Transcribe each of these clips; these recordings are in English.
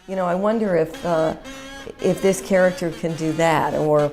You know, I wonder if this character can do that, or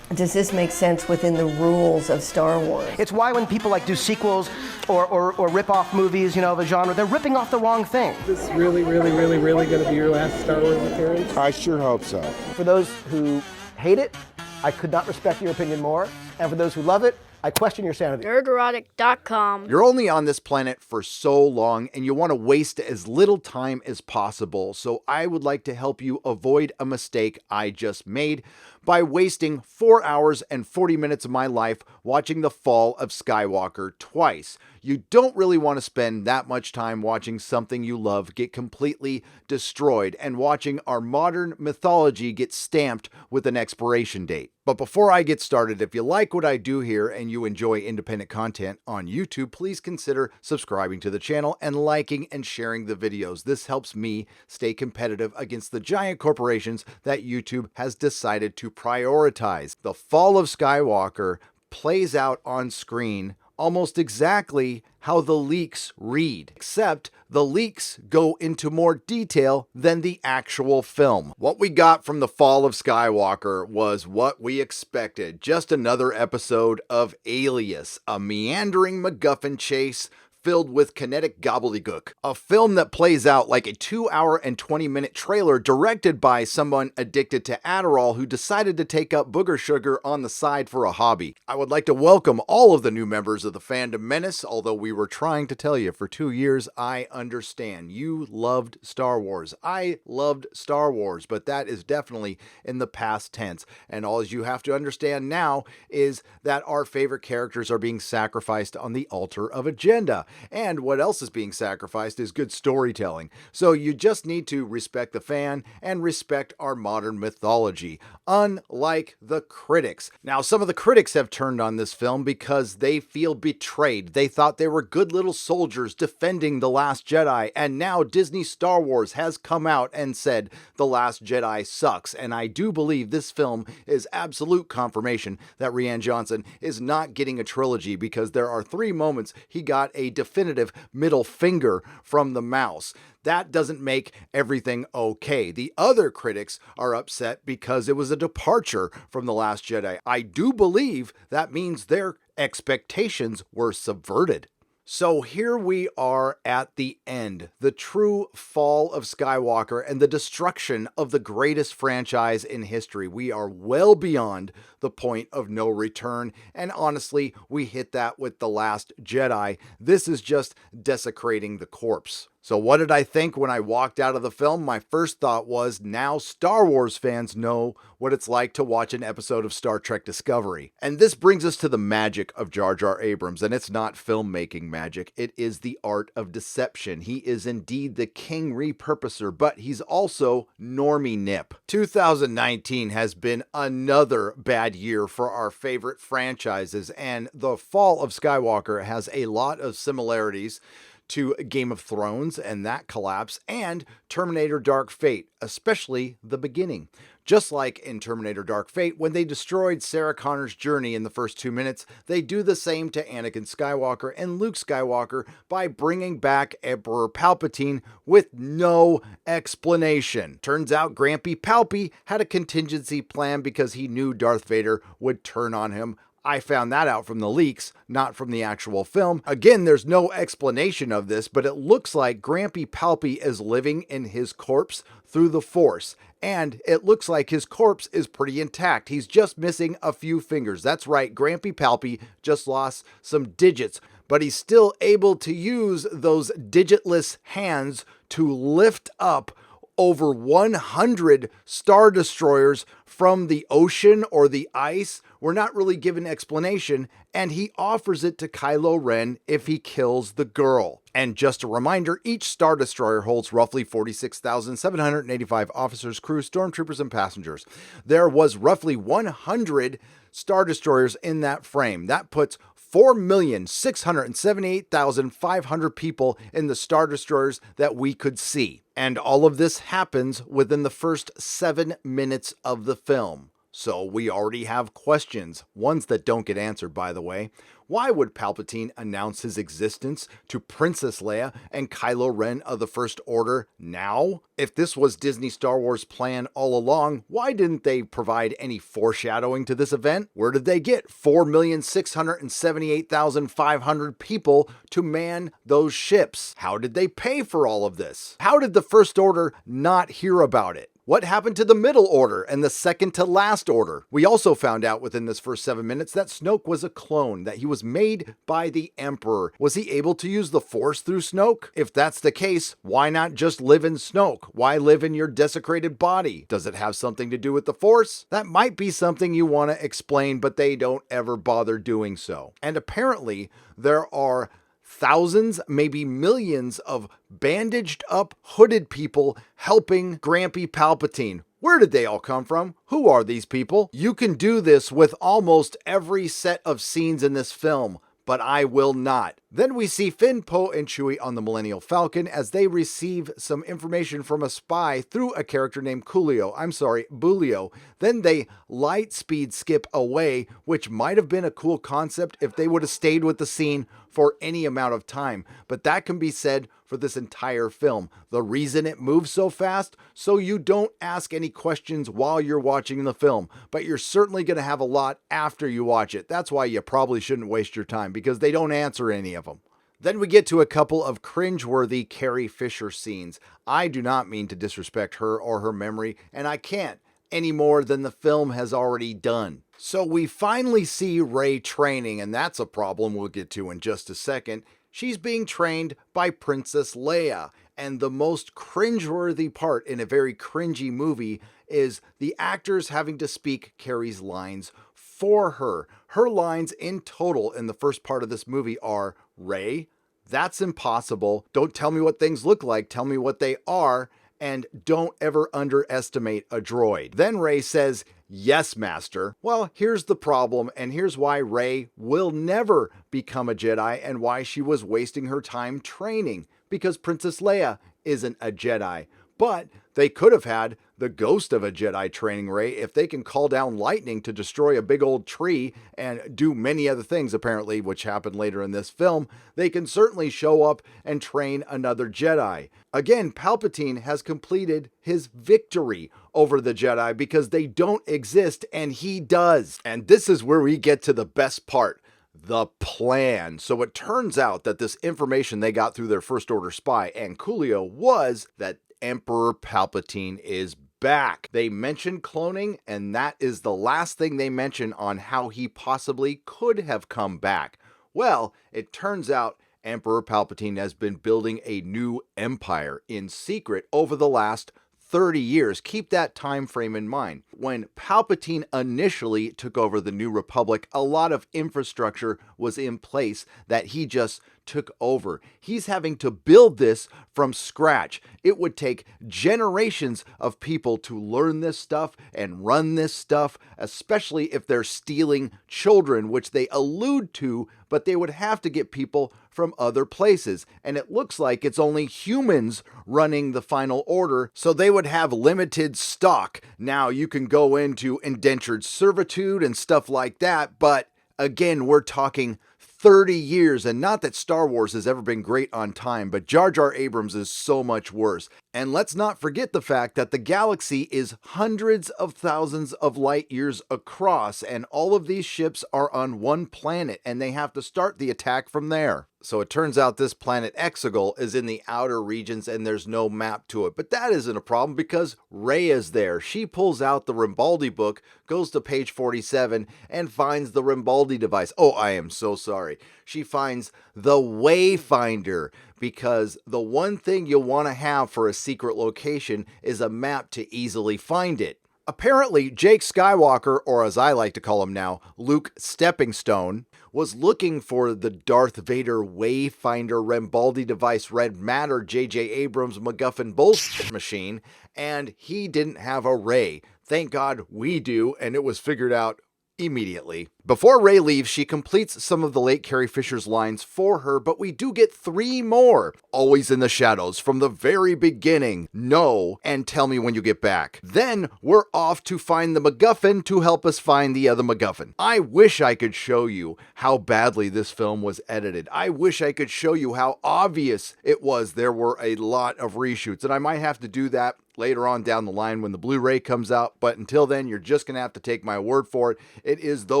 does this make sense within the rules of Star Wars? It's why when people like do sequels or rip-off movies, you know, of a genre, they're ripping off the wrong thing. Is this really going to be your last Star Wars appearance? I sure hope so. For those who hate it, I could not respect your opinion more. And for those who love it, I question your sanity. Nerdrotic.com. You're only on this planet for so long, and you want to waste as little time as possible. So I would like to help you avoid a mistake I just made by wasting 4 hours and 40 minutes of my life watching The Fall of Skywalker twice. You don't really want to spend that much time watching something you love get completely destroyed and watching our modern mythology get stamped with an expiration date. But before I get started, if you like what I do here and you enjoy independent content on YouTube, please consider subscribing to the channel and liking and sharing the videos. This helps me stay competitive against the giant corporations that YouTube has decided to prioritize. The Fall of Skywalker plays out on screen almost exactly how the leaks read, except the leaks go into more detail than the actual film. What we got from The Fall of Skywalker was what we expected. Just another episode of Alias, a meandering MacGuffin chase filled with kinetic gobbledygook. A film that plays out like a 2-hour and 20-minute trailer directed by someone addicted to Adderall who decided to take up booger sugar on the side for a hobby. I would like to welcome all of the new members of the Fandom Menace, although we were trying to tell you for 2 years, I understand. You loved Star Wars. I loved Star Wars, but that is definitely in the past tense. And all you have to understand now is that our favorite characters are being sacrificed on the altar of agenda. And what else is being sacrificed is good storytelling. So you just need to respect the fan and respect our modern mythology, unlike the critics. Now, some of the critics have turned on this film because they feel betrayed. They thought they were good little soldiers defending The Last Jedi, and now Disney Star Wars has come out and said The Last Jedi sucks. And I do believe this film is absolute confirmation that Rian Johnson is not getting a trilogy, because there are 3 moments he got a definitive middle finger from the mouse. That doesn't make everything okay. The other critics are upset because it was a departure from The Last Jedi. I do believe that means their expectations were subverted. So here we are at the end, the true fall of Skywalker and the destruction of the greatest franchise in history. We are well beyond the point of no return, and honestly, we hit that with The Last Jedi. This is just desecrating the corpse. So what did I think when I walked out of the film? My first thought was, now Star Wars fans know what it's like to watch an episode of Star Trek Discovery. And this brings us to the magic of Jar Jar Abrams, and it's not filmmaking magic, it is the art of deception. He is indeed the king repurposer, but he's also normie nip. 2019 has been another bad year for our favorite franchises, and The Fall of Skywalker has a lot of similarities to Game of Thrones and that collapse, and Terminator Dark Fate, especially the beginning. Just like in Terminator Dark Fate, when they destroyed Sarah Connor's journey in the first 2 minutes, they do the same to Anakin Skywalker and Luke Skywalker by bringing back Emperor Palpatine with no explanation. Turns out Grampy Palpy had a contingency plan because he knew Darth Vader would turn on him. I found that out from the leaks, not from the actual film. Again, there's no explanation of this, but it looks like Grampy Palpy is living in his corpse through the Force. And it looks like his corpse is pretty intact. He's just missing a few fingers. That's right, Grampy Palpy just lost some digits, but he's still able to use those digitless hands to lift up over 100 Star Destroyers from the ocean or the ice. We're not really given explanation, and he offers it to Kylo Ren if he kills the girl. And just a reminder, each Star Destroyer holds roughly 46,785 officers, crews, stormtroopers, and passengers. There was roughly 100 Star Destroyers in that frame. That puts 4,678,500 people in the Star Destroyers that we could see. And all of this happens within the first 7 minutes of the film. So we already have questions, ones that don't get answered, by the way. Why would Palpatine announce his existence to Princess Leia and Kylo Ren of the First Order now? If this was Disney Star Wars' plan all along, why didn't they provide any foreshadowing to this event? Where did they get 4,678,500 people to man those ships? How did they pay for all of this? How did the First Order not hear about it? What happened to the Middle Order and the second to last order? We also found out within this first 7 minutes that Snoke was a clone, that he was made by the Emperor. Was he able to use the Force through Snoke? If that's the case, why not just live in Snoke? Why live in your desecrated body? Does it have something to do with the Force? That might be something you want to explain, but they don't ever bother doing so. And apparently, there are thousands, maybe millions of bandaged up, hooded people helping Grampy Palpatine. Where did they all come from? Who are these people? You can do this with almost every set of scenes in this film, but I will not. Then we see Finn, Poe, and Chewie on the Millennial Falcon as they receive some information from a spy through a character named Bulio. Then they light speed skip away, which might have been a cool concept if they would have stayed with the scene for any amount of time. But that can be said for this entire film. The reason it moves so fast, so you don't ask any questions while you're watching the film, but you're certainly going to have a lot after you watch it. That's why you probably shouldn't waste your time, because they don't answer any of them. Then we get to a couple of cringeworthy Carrie Fisher scenes. I do not mean to disrespect her or her memory, and I can't any more than the film has already done. So we finally see Rey training, and that's a problem we'll get to in just a second. She's being trained by Princess Leia, and the most cringeworthy part in a very cringy movie is the actors having to speak Carrie's lines for her. Her lines in total in the first part of this movie are, "Rey, that's impossible. Don't tell me what things look like. Tell me what they are. And don't ever underestimate a droid." Then Rey says, "Yes, Master." Well, here's the problem, and here's why Rey will never become a Jedi and why she was wasting her time training. Because Princess Leia isn't a Jedi. But they could have had the ghost of a Jedi training Rey if they can call down lightning to destroy a big old tree and do many other things, apparently, which happened later in this film. They can certainly show up and train another Jedi. Again, Palpatine has completed his victory over the Jedi because they don't exist and he does. And this is where we get to the best part. The plan. So it turns out that this information they got through their First Order spy and Coolio was that Emperor Palpatine is back. They mentioned cloning, and that is the last thing they mention on how he possibly could have come back. Well, it turns out Emperor Palpatine has been building a new empire in secret over the last 30 years. Keep that time frame in mind. When Palpatine initially took over the New Republic, a lot of infrastructure was in place that he just took over. He's having to build this from scratch. It would take generations of people to learn this stuff and run this stuff, especially if they're stealing children, which they allude to, but they would have to get people from other places. And it looks like it's only humans running the Final Order, so they would have limited stock. Now, you can go into indentured servitude and stuff like that, but again, we're talking 30 years, and not that Star Wars has ever been great on time, but Jar Jar Abrams is so much worse. And let's not forget the fact that the galaxy is hundreds of thousands of light years across, and all of these ships are on one planet, and they have to start the attack from there. So it turns out this planet Exegol is in the outer regions and there's no map to it. But that isn't a problem because Rey is there. She pulls out the Rimbaldi book, goes to page 47, and finds the Rimbaldi device. Oh, I am so sorry. She finds the Wayfinder, because the one thing you'll want to have for a secret location is a map to easily find it. Apparently, Jake Skywalker, or as I like to call him now, Luke Steppingstone, was looking for the Darth Vader Wayfinder Rimbaldi device red matter J.J. Abrams MacGuffin bullshit machine, and he didn't have a Rey. Thank God we do, and it was figured out immediately. Before Rey leaves, she completes some of the late Carrie Fisher's lines for her, but we do get 3 more. Always in the shadows from the very beginning. No, and tell me when you get back. Then we're off to find the MacGuffin to help us find the other MacGuffin. I wish I could show you how badly this film was edited. I wish I could show you how obvious it was. There were a lot of reshoots, and I might have to do that later on down the line when the Blu-ray comes out, but until then, you're just gonna have to take my word for it. It is the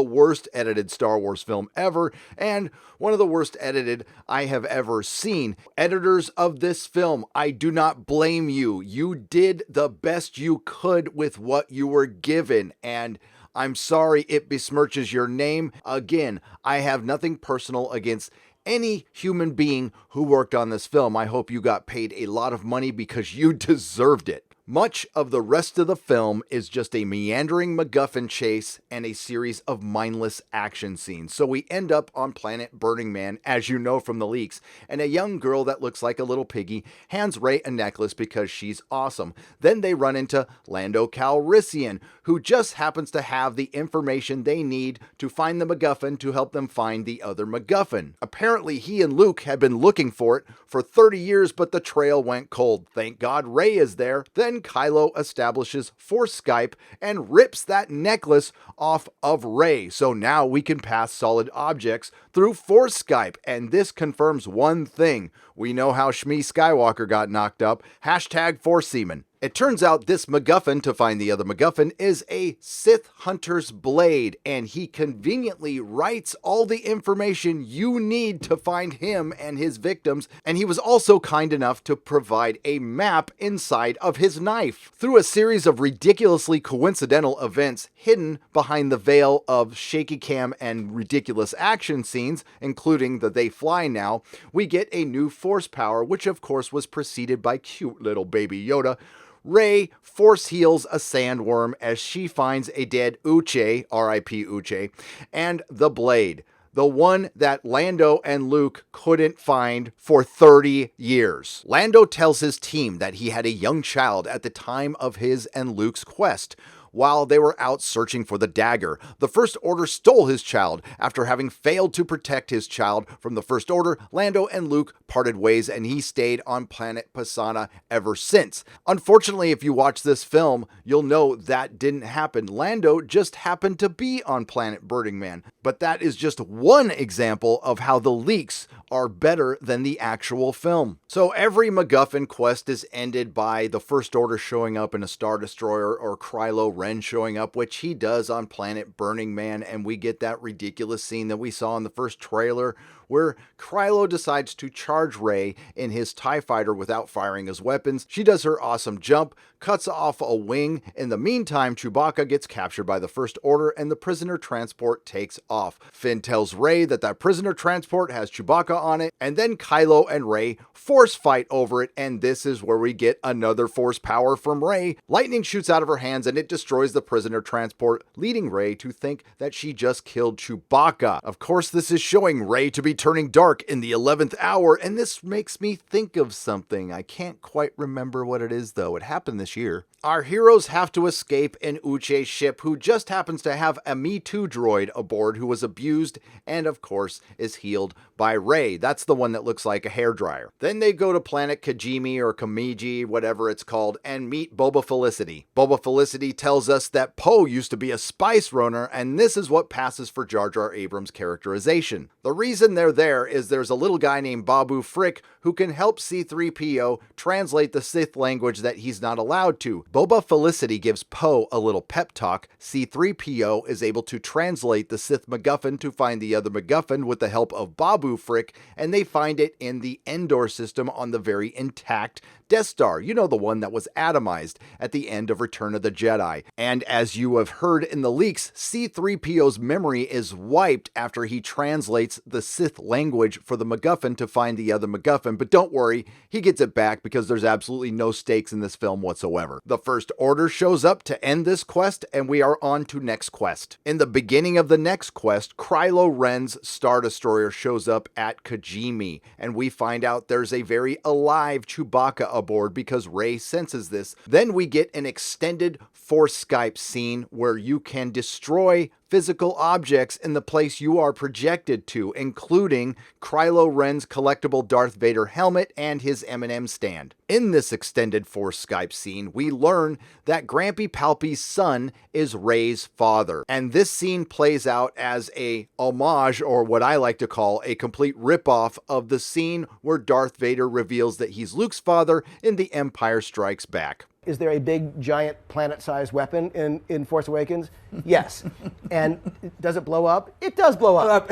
worst edited Star Wars film ever, and one of the worst edited I have ever seen. Editors of this film, I do not blame you. You did the best you could with what you were given, and I'm sorry it besmirches your name. Again, I have nothing personal against any human being who worked on this film. I hope you got paid a lot of money because you deserved it. Much of the rest of the film is just a meandering MacGuffin chase and a series of mindless action scenes. So we end up on planet Burning Man, as you know from the leaks, and a young girl that looks like a little piggy hands Rey a necklace because she's awesome. Then they run into Lando Calrissian, who just happens to have the information they need to find the MacGuffin to help them find the other MacGuffin. Apparently he and Luke had been looking for it for 30 years, but the trail went cold. Thank God Rey is there. Then Kylo establishes Force Skype and rips that necklace off of Rey. So now we can pass solid objects through Force Skype. And this confirms one thing. We know how Shmi Skywalker got knocked up. Hashtag Force Seaman. It turns out this MacGuffin to find the other MacGuffin is a Sith Hunter's blade, and he conveniently writes all the information you need to find him and his victims, and he was also kind enough to provide a map inside of his knife. Through a series of ridiculously coincidental events hidden behind the veil of shaky cam and ridiculous action scenes, including the They Fly Now, we get a new force power, which of course was preceded by cute little baby Yoda. Rey force heals a sandworm as she finds a dead Uche, R.I.P. Uche, and the blade, the one that Lando and Luke couldn't find for 30 years. Lando tells his team that he had a young child at the time of his and Luke's quest. While they were out searching for the dagger, the First Order stole his child. After having failed to protect his child from the First Order, Lando and Luke parted ways and he stayed on planet Pisana ever since. Unfortunately, if you watch this film, you'll know that didn't happen. Lando just happened to be on planet Burning Man. But that is just one example of how the leaks are better than the actual film. So every MacGuffin quest is ended by the First Order showing up in a Star Destroyer or Kylo Ren showing up, which he does on planet Burning Man, and we get that ridiculous scene that we saw in the first trailer where Kylo decides to charge Rey in his TIE fighter without firing his weapons. She does her awesome jump, cuts off a wing. In the meantime, Chewbacca gets captured by the First Order and the prisoner transport takes off. Finn tells Rey that that prisoner transport has Chewbacca on it, and then Kylo and Rey force fight over it, and this is where we get another force power from Rey. Lightning shoots out of her hands and it destroys the prisoner transport, leading Rey to think that she just killed Chewbacca. Of course, this is showing Rey to be turning dark in the 11th hour, and this makes me think of something. I can't quite remember what it is though. It happened this year. Our heroes have to escape in Uche's ship, who just happens to have a Me Too droid aboard who was abused and of course is healed by Rey. That's the one that looks like a hairdryer. Then they go to planet Kijimi or Kamiji, whatever it's called, and meet Boba Felicity. Boba Felicity tells us that Poe used to be a spice runner, and this is what passes for Jar Jar Abrams' characterization. The reason they're there is there's a little guy named Babu Frick who can help C-3PO translate the Sith language that he's not allowed to. Boba Felicity gives Poe a little pep talk. C-3PO is able to translate the Sith MacGuffin to find the other MacGuffin with the help of Babu Frick, and they find it in the Endor system on the very intact Death Star. You know, the one that was atomized at the end of Return of the Jedi. And as you have heard in the leaks, C-3PO's memory is wiped after he translates the Sith language for the MacGuffin to find the other MacGuffin, but don't worry, he gets it back because there's absolutely no stakes in this film whatsoever. The First Order shows up to end this quest, and we are on to next quest. In the beginning of the next quest, Kylo Ren's Star Destroyer shows up at Kijimi, and we find out there's a very alive Chewbacca aboard because Rey senses this. Then we get an extended Force Skype scene where you can destroy physical objects in the place you are projected to, including Kylo Ren's collectible Darth Vader helmet and his M&M stand. In this extended Force Skype scene, we learn that Grampy Palpy's son is Rey's father, and this scene plays out as a homage, or what I like to call a complete ripoff of the scene where Darth Vader reveals that he's Luke's father in The Empire Strikes Back. Is there a big, giant, planet-sized weapon in Force Awakens? Yes. And does it blow up? It does blow up.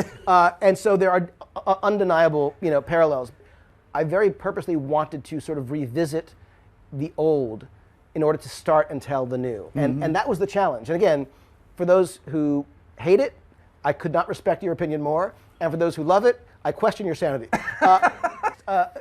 And so there are undeniable, parallels. I very purposely wanted to sort of revisit the old in order to start and tell the new. And that was the challenge. And again, for those who hate it, I could not respect your opinion more. And for those who love it, I question your sanity.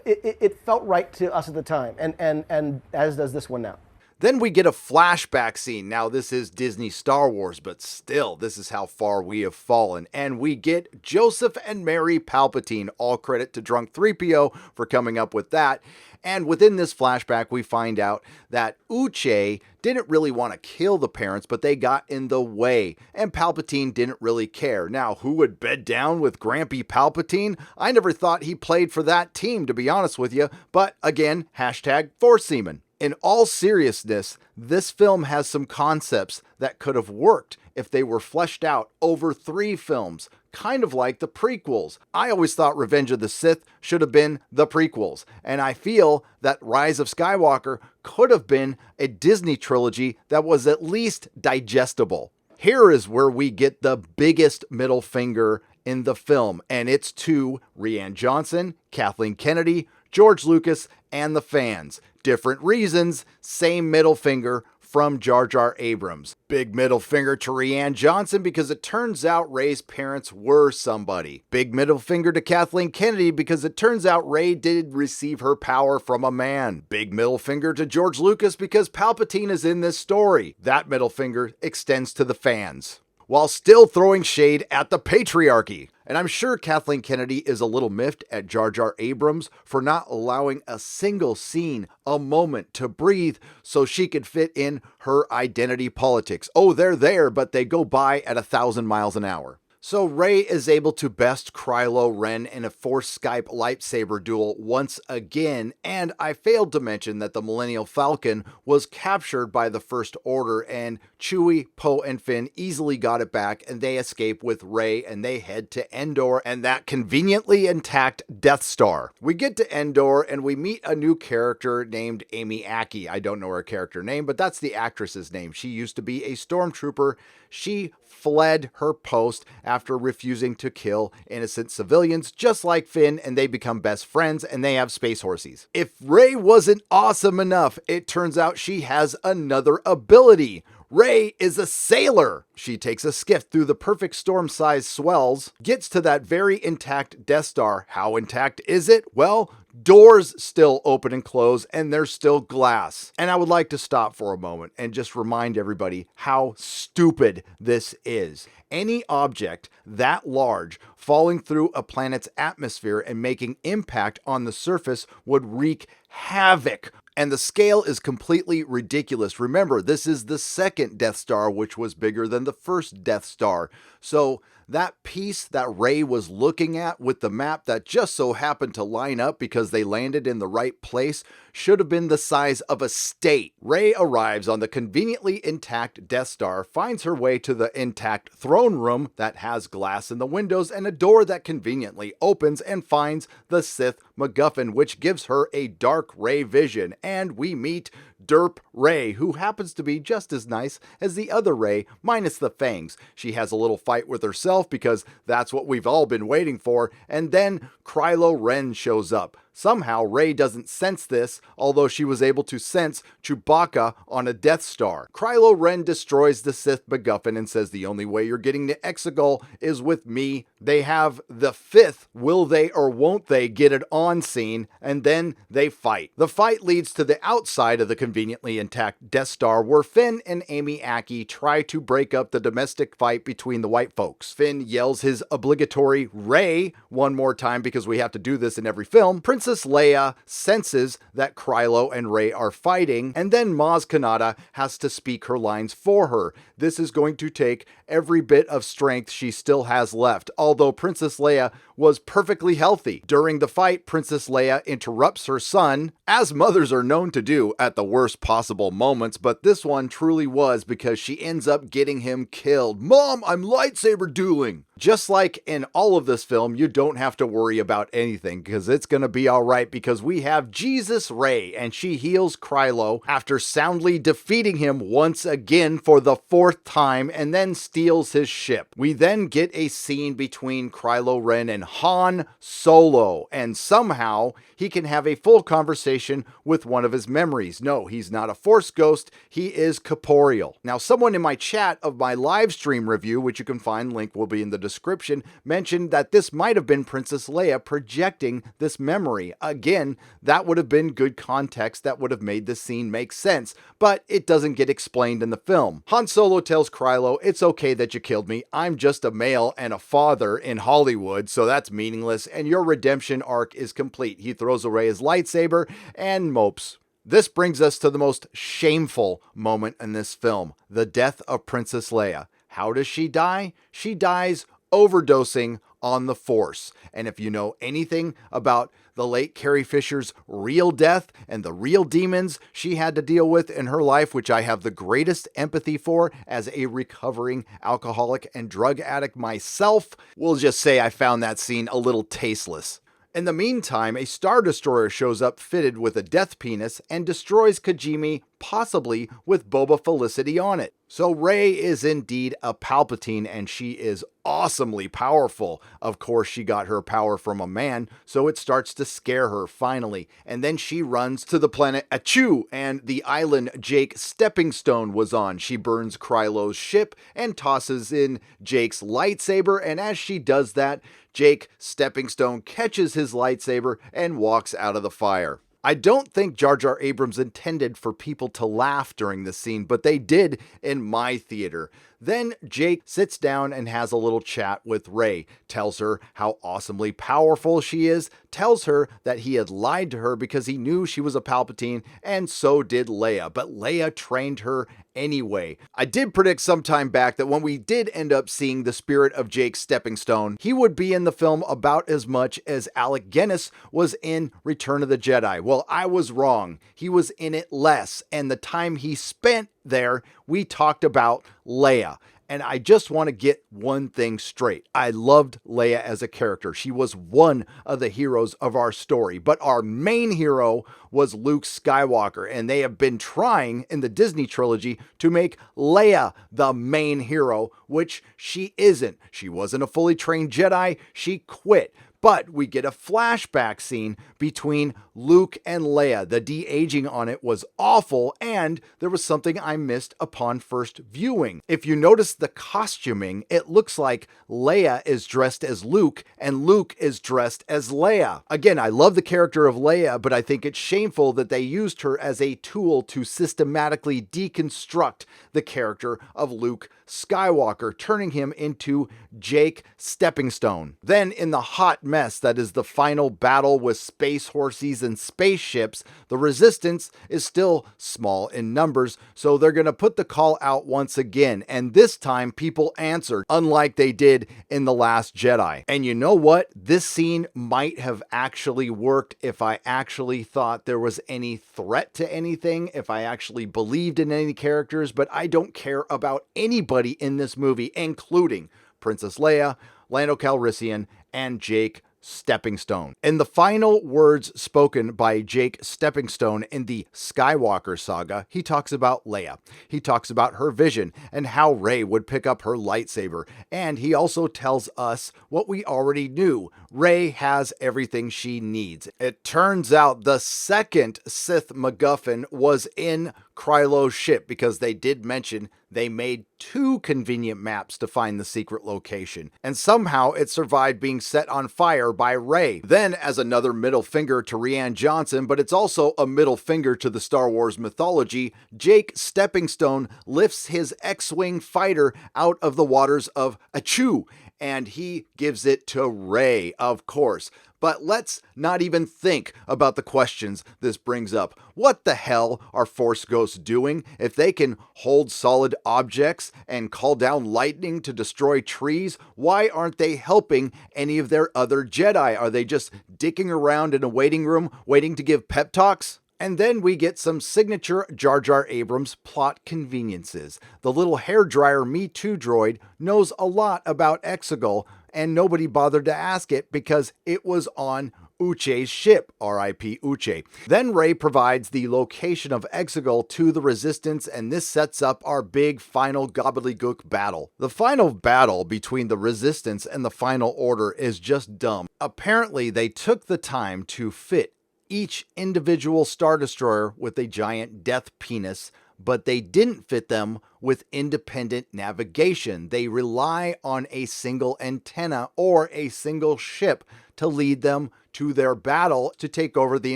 It felt right to us at the time, and as does this one now. Then we get a flashback scene. Now, this is Disney Star Wars, but still, this is how far we have fallen. And we get Joseph and Mary Palpatine. All credit to Drunk 3PO for coming up with that. And within this flashback, we find out that Uche didn't really want to kill the parents, but they got in the way, and Palpatine didn't really care. Now, who would bed down with Grampy Palpatine? I never thought he played for that team, to be honest with you, but again, hashtag Force Seaman. In all seriousness, this film has some concepts that could have worked if they were fleshed out over 3 films, kind of like the prequels. I always thought Revenge of the Sith should have been the prequels, and I feel that Rise of Skywalker could have been a Disney trilogy that was at least digestible. Here is where we get the biggest middle finger in the film, and it's to Rian Johnson, Kathleen Kennedy, George Lucas, and the fans. Different reasons, same middle finger from Jar Jar Abrams. Big middle finger to Rian Johnson because it turns out Rey's parents were somebody. Big middle finger to Kathleen Kennedy because it turns out Rey did receive her power from a man. Big middle finger to George Lucas because Palpatine is in this story. That middle finger extends to the fans, while still throwing shade at the patriarchy. And I'm sure Kathleen Kennedy is a little miffed at Jar Jar Abrams for not allowing a single scene, a moment to breathe so she could fit in her identity politics. Oh, they're there, but they go by at 1,000 miles an hour. So Rey is able to best Kylo Ren in a Force Skype lightsaber duel once again, and I failed to mention that the Millennial Falcon was captured by the First Order, and Chewie, Poe, and Finn easily got it back, and they escape with Rey, and they head to Endor and that conveniently intact Death Star. We get to Endor, and we meet a new character named Amy Aki. I don't know her character name, but that's the actress's name. She used to be a stormtrooper. She fled her post after refusing to kill innocent civilians, just like Finn, and they become best friends, and they have space horses. If Rey wasn't awesome enough, it turns out she has another ability. Rey is a sailor. She takes a skiff through the perfect storm-sized swells, gets to that very intact Death Star. How intact is it? Well, doors still open and close, and there's still glass. And I would like to stop for a moment and just remind everybody how stupid this is. Any object that large falling through a planet's atmosphere and making impact on the surface would wreak havoc. And the scale is completely ridiculous. Remember, this is the second Death Star, which was bigger than the first Death Star. So that piece that Rey was looking at with the map that just so happened to line up because they landed in the right place should have been the size of a state. Rey arrives on the conveniently intact Death Star, finds her way to the intact throne room that has glass in the windows and a door that conveniently opens, and finds the Sith MacGuffin, which gives her a dark Rey vision. And we meet Derp Rey, who happens to be just as nice as the other Rey, minus the fangs. She has a little fight with herself because that's what we've all been waiting for, and then Kylo Ren shows up. Somehow Rey doesn't sense this, although she was able to sense Chewbacca on a Death Star. Kylo Ren destroys the Sith MacGuffin and says the only way you're getting to Exegol is with me. They have the 5th will they or won't they get it on scene, and then they fight. The fight leads to the outside of the conveniently intact Death Star, where Finn and Amy Aki try to break up the domestic fight between the white folks. Finn yells his obligatory Rey one more time because we have to do this in every film. Princess Princess Leia senses that Krylo and Rey are fighting, and then Maz Kanata has to speak her lines for her. This is going to take every bit of strength she still has left, although Princess Leia was perfectly healthy. During the fight, Princess Leia interrupts her son, as mothers are known to do at the worst possible moments, but this one truly was because she ends up getting him killed. Mom, I'm lightsaber dueling! Just like in all of this film, you don't have to worry about anything because it's going to be all right because we have Jesus Rey and she heals Krylo after soundly defeating him once again for the 4th time and then steals his ship. We then get a scene between Kylo Ren and Han Solo, and somehow he can have a full conversation with one of his memories. No, he's not a Force ghost, he is corporeal. Now, someone in my chat of my live stream review, which you can find, link will be in the description, mentioned that this might have been Princess Leia projecting this memory. Again, that would have been good context that would have made the scene make sense, but it doesn't get explained in the film. Han Solo tells Krylo, it's okay that you killed me, I'm just a male and a father in Hollywood, so that's meaningless, and your redemption arc is complete. He throws away his lightsaber and mopes. This brings us to the most shameful moment in this film, the death of Princess Leia. How does she die? She dies overdosing on the Force. And if you know anything about the late Carrie Fisher's real death and the real demons she had to deal with in her life, which I have the greatest empathy for as a recovering alcoholic and drug addict myself, we'll just say I found that scene a little tasteless. In the meantime, a Star Destroyer shows up fitted with a death penis and destroys Kijimi, possibly with Boba Felicity on it. So Rey is indeed a Palpatine, and she is awesomely powerful. Of course, she got her power from a man, so it starts to scare her finally. And then she runs to the planet Achu and the island Jake Stepping Stone was on. She burns Krylo's ship and tosses in Jake's lightsaber, and as she does that, Jake Stepping Stone catches his lightsaber and walks out of the fire. I don't think Jar Jar Abrams intended for people to laugh during this scene, but they did in my theater. Then Jake sits down and has a little chat with Rey, tells her how awesomely powerful she is, tells her that he had lied to her because he knew she was a Palpatine, and so did Leia, but Leia trained her anyway. I did predict some time back that when we did end up seeing the spirit of Jake Stepping Stone, he would be in the film about as much as Alec Guinness was in Return of the Jedi. Well, I was wrong. He was in it less, and the time he spent there, we talked about Leia. And I just want to get one thing straight. I loved Leia as a character. She was one of the heroes of our story, but our main hero was Luke Skywalker, and they have been trying in the Disney Trilogy to make Leia the main hero, which she isn't. She wasn't a fully trained Jedi. She quit. But we get a flashback scene between Luke and Leia. The de-aging on it was awful, and there was something I missed upon first viewing. If you notice the costuming, it looks like Leia is dressed as Luke, and Luke is dressed as Leia. Again, I love the character of Leia, but I think it's shameful that they used her as a tool to systematically deconstruct the character of Luke Skywalker, turning him into Jake Stepping Stone. Then in the hot mess that is the final battle with space horses and spaceships, the Resistance is still small in numbers, so they're going to put the call out once again, and this time people answered, unlike they did in The Last Jedi. And you know what? This scene might have actually worked if I actually thought there was any threat to anything, if I actually believed in any characters, but I don't care about anybody in this movie, including Princess Leia, Lando Calrissian, and Jake Stepping Stone. In the final words spoken by Jake Stepping Stone in the Skywalker saga, he talks about Leia. He talks about her vision and how Rey would pick up her lightsaber. And he also tells us what we already knew. Rey has everything she needs. It turns out the second Sith MacGuffin was in Krylo's ship, because they did mention they made 2 convenient maps to find the secret location, and somehow it survived being set on fire by Rey. Then, as another middle finger to Rian Johnson, but it's also a middle finger to the Star Wars mythology, Jake Stepping Stone lifts his X-Wing fighter out of the waters of Achu, and he gives it to Rey, of course. But let's not even think about the questions this brings up. What the hell are Force Ghosts doing? If they can hold solid objects and call down lightning to destroy trees, why aren't they helping any of their other Jedi? Are they just dicking around in a waiting room waiting to give pep talks? And then we get some signature Jar Jar Abrams plot conveniences. The little hairdryer Me Too droid knows a lot about Exegol, and nobody bothered to ask it because it was on Uche's ship, R.I.P. Uche. Then Rey provides the location of Exegol to the Resistance, and this sets up our big final gobbledygook battle. The final battle between the Resistance and the Final Order is just dumb. Apparently, they took the time to fit each individual Star Destroyer with a giant death penis, but they didn't fit them with independent navigation. They rely on a single antenna or a single ship to lead them to their battle to take over the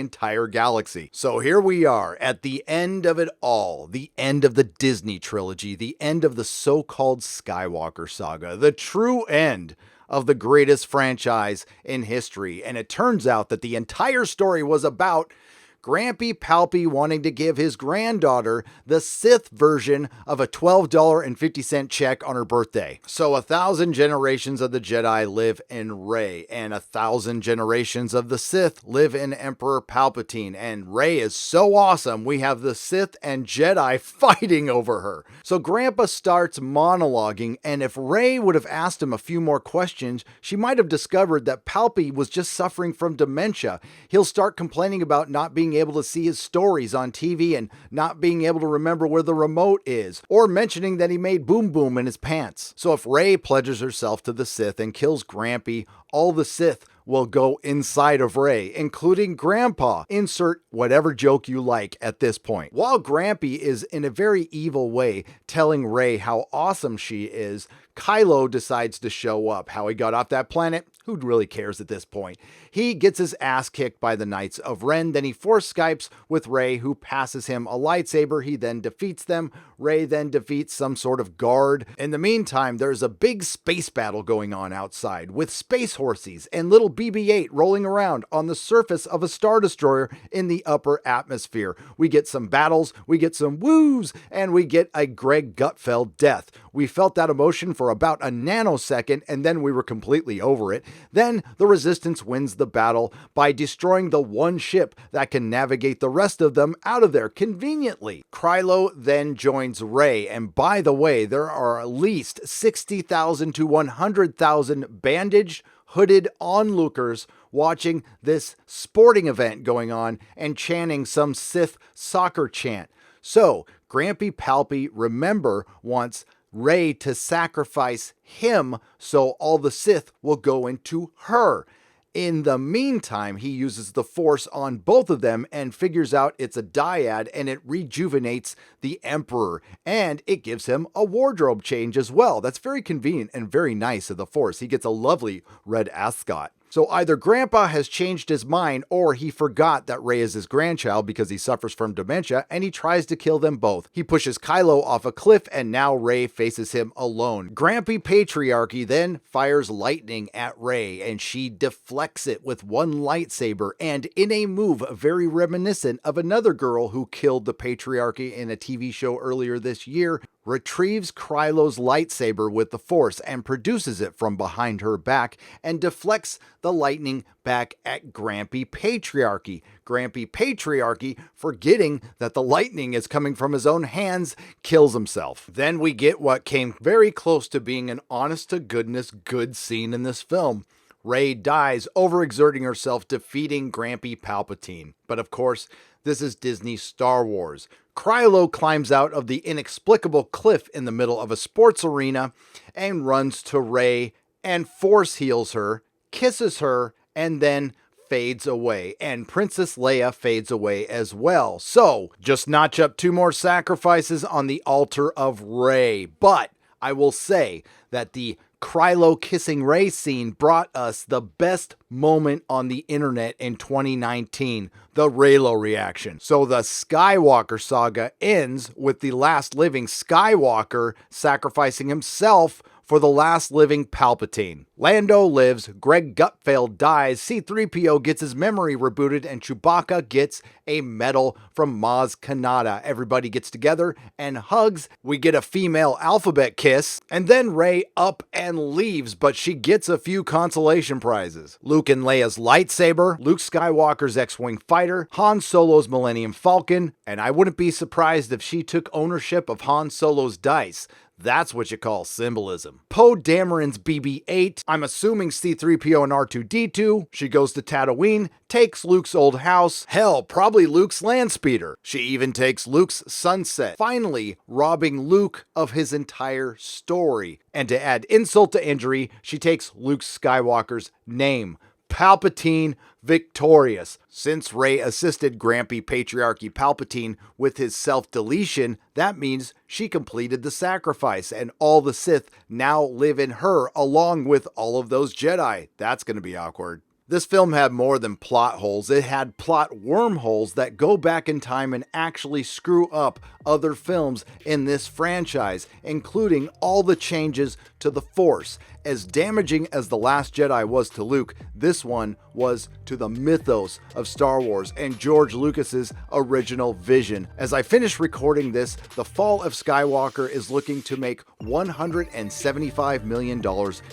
entire galaxy. So here we are at the end of it all, the end of the Disney Trilogy, the end of the so-called Skywalker saga, the true end of the greatest franchise in history. And it turns out that the entire story was about Grampy Palpy wanting to give his granddaughter the Sith version of a $12.50 check on her birthday. So 1,000 generations of the Jedi live in Rey, and 1,000 generations of the Sith live in Emperor Palpatine. And Rey is so awesome, we have the Sith and Jedi fighting over her. So Grandpa starts monologuing, and if Rey would have asked him a few more questions, she might have discovered that Palpy was just suffering from dementia. He'll start complaining about not being able to see his stories on TV and not being able to remember where the remote is, or mentioning that he made boom boom in his pants. So if Rey pledges herself to the Sith and kills Grampy, all the Sith will go inside of Rey, including Grandpa. Insert whatever joke you like at this point. While Grampy is in a very evil way telling Rey how awesome she is, Kylo decides to show up. How he got off that planet, who really cares at this point? He gets his ass kicked by the Knights of Ren, then he force Skypes with Rey, who passes him a lightsaber. He then defeats them. Rey then defeats some sort of guard. In the meantime, there's a big space battle going on outside with space horses and little BB-8 rolling around on the surface of a Star Destroyer in the upper atmosphere. We get some battles, we get some woos, and we get a Greg Gutfeld death. We felt that emotion for about a nanosecond, and then we were completely over it. Then the Resistance wins the battle by destroying the one ship that can navigate the rest of them out of there conveniently. Kylo then joins Rey, and by the way, there are at least 60,000 to 100,000 bandaged, hooded onlookers watching this sporting event going on and chanting some Sith soccer chant. So, Grampy Palpy, remember, wants Rey to sacrifice him so all the Sith will go into her. In the meantime, he uses the Force on both of them and figures out it's a dyad, and it rejuvenates the Emperor, and it gives him a wardrobe change as well. That's very convenient and very nice of the Force. He gets a lovely red ascot. So either Grandpa has changed his mind, or he forgot that Rey is his grandchild because he suffers from dementia, and he tries to kill them both. He pushes Kylo off a cliff, and now Rey faces him alone. Grampy Patriarchy then fires lightning at Rey, and she deflects it with one lightsaber, and in a move very reminiscent of another girl who killed the Patriarchy in a TV show earlier this year, retrieves Kylo's lightsaber with the Force and produces it from behind her back and deflects the lightning back at Grampy Patriarchy. Grampy Patriarchy, forgetting that the lightning is coming from his own hands, kills himself. Then we get what came very close to being an honest-to-goodness good scene in this film. Rey dies overexerting herself defeating Grampy Palpatine. But of course, this is Disney Star Wars. Kylo climbs out of the inexplicable cliff in the middle of a sports arena and runs to Rey and force heals her, kisses her, and then fades away. And Princess Leia fades away as well. So, just notch up 2 more sacrifices on the altar of Rey. But I will say that the Kylo kissing Rey scene brought us the best moment on the internet in 2019, the Reylo reaction. So the Skywalker saga ends with the last living Skywalker sacrificing himself for the last living Palpatine. Lando lives, Greg Gutfeld dies, C-3PO gets his memory rebooted, and Chewbacca gets a medal from Maz Kanata. Everybody gets together and hugs. We get a female alphabet kiss, and then Rey up and leaves, but she gets a few consolation prizes. Luke and Leia's lightsaber, Luke Skywalker's X-Wing fighter, Han Solo's Millennium Falcon, and I wouldn't be surprised if she took ownership of Han Solo's dice. That's what you call symbolism. Poe Dameron's BB-8. I'm assuming C-3PO and R2-D2. She goes to Tatooine, takes Luke's old house. Hell, probably Luke's land speeder. She even takes Luke's sunset. Finally, robbing Luke of his entire story. And to add insult to injury, she takes Luke Skywalker's name. Palpatine victorious. Since Rey assisted Grampy Patriarchy Palpatine with his self-deletion, that means she completed the sacrifice, and all the Sith now live in her along with all of those Jedi. That's going to be awkward. This film had more than plot holes. It had plot wormholes that go back in time and actually screw up other films in this franchise, including all the changes to the Force. As damaging as The Last Jedi was to Luke, this one was to the mythos of Star Wars and George Lucas's original vision. As I finish recording this, The Fall of Skywalker is looking to make $175 million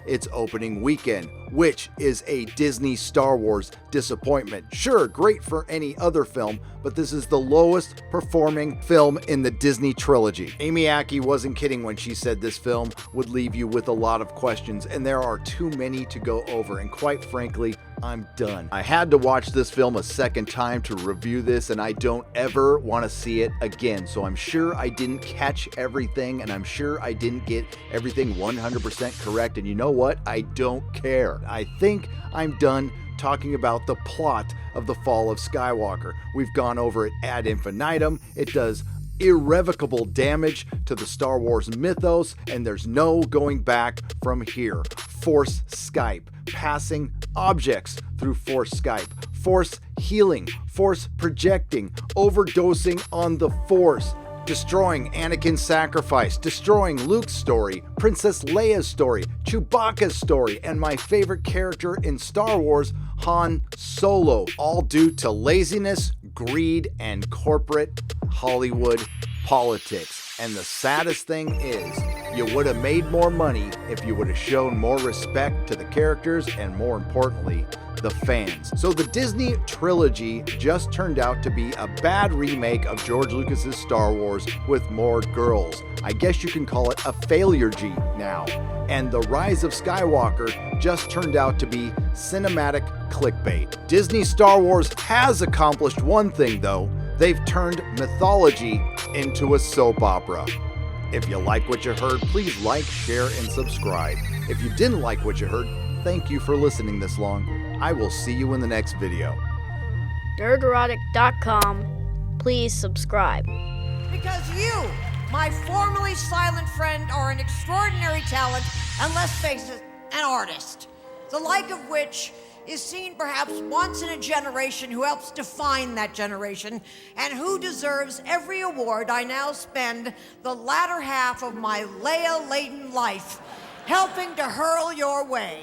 its opening weekend, which is a Disney Star Wars disappointment. Sure, great for any other film, but this is the lowest performing film in the Disney Trilogy. Amy Ackie wasn't kidding when she said this film would leave you with a lot of questions, and there are too many to go over, and quite frankly, I'm done. I had to watch this film a second time to review this, and I don't ever want to see it again. So I'm sure I didn't catch everything, and I'm sure I didn't get everything 100% correct. And you know what? I don't care. I think I'm done talking about the plot of The Fall of Skywalker. We've gone over it ad infinitum. It does irrevocable damage to the Star Wars mythos, and there's no going back from here. Force Skype, passing objects through Force Skype, Force healing, Force projecting, overdosing on the Force, destroying Anakin's sacrifice, destroying Luke's story, Princess Leia's story, Chewbacca's story, and my favorite character in Star Wars, Han Solo, all due to laziness, greed, and corporate Hollywood politics. And the saddest thing is, you would have made more money if you would have shown more respect to the characters and, more importantly, the fans. So the Disney Trilogy just turned out to be a bad remake of George Lucas's Star Wars with more girls. I guess you can call it a failure-G now. And the Rise of Skywalker just turned out to be cinematic clickbait. Disney Star Wars has accomplished one thing though. They've turned mythology into a soap opera. If you like what you heard, please like, share, and subscribe. If you didn't like what you heard, thank you for listening this long. I will see you in the next video. Nerdrotic.com. Please subscribe. Because you, my formerly silent friend, are an extraordinary talent, and let's face it, an artist. The like of which is seen perhaps once in a generation, who helps define that generation, and who deserves every award I now spend the latter half of my Leia-laden life helping to hurl your way.